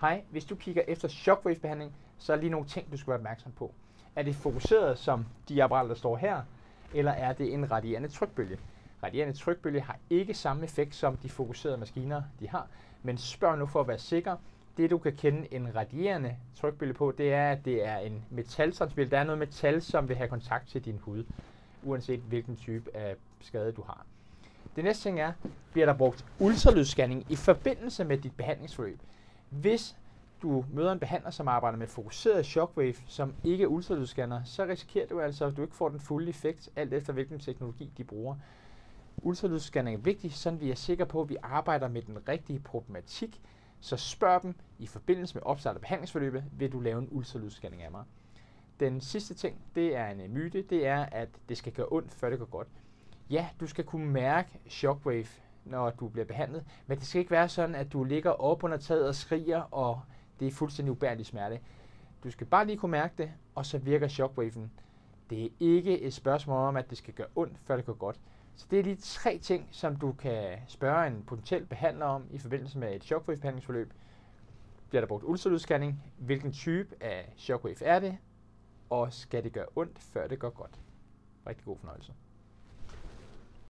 Hej, hvis du kigger efter shockwave-behandling, så er der lige nogle ting, du skal være opmærksom på. Er det fokuseret som de apparater, der står her, eller er det en radierende trykbølge? Radierende trykbølge har ikke samme effekt som de fokuserede maskiner, de har, men spørg nu for at være sikker. Det du kan kende en radierende trykbølge på, det er, at det er en metaltransmitter. Der er noget metal, som vil have kontakt til din hud, uanset hvilken type af skade du har. Det næste ting er, bliver der brugt ultralydsscanning i forbindelse med dit behandlingsforløb. Hvis du møder en behandler, som arbejder med fokuseret shockwave, som ikke er ultralydsscanner, så risikerer du altså, at du ikke får den fulde effekt, alt efter hvilken teknologi de bruger. Ultralydsscanning er vigtigt, så vi er sikre på, at vi arbejder med den rigtige problematik. Så spørg dem i forbindelse med opstart af behandlingsforløbet, vil du lave en ultralydsscanning af mig. Den sidste ting, det er en myte, det er, at det skal gøre ondt, før det går godt. Ja, du skal kunne mærke shockwave, når du bliver behandlet, men det skal ikke være sådan, at du ligger oppe under taget og skriger, og det er fuldstændig ubærlig smerte. Du skal bare lige kunne mærke det, og så virker shockwaven. Det er ikke et spørgsmål om, at det skal gøre ondt, før det går godt. Så det er de 3 ting, som du kan spørge en potentiel behandler om i forbindelse med et shockwave-behandlingsforløb. Bliver der brugt ultralydsscanning? Hvilken type af shockwave er det? Og skal det gøre ondt, før det går godt? Rigtig god fornøjelse.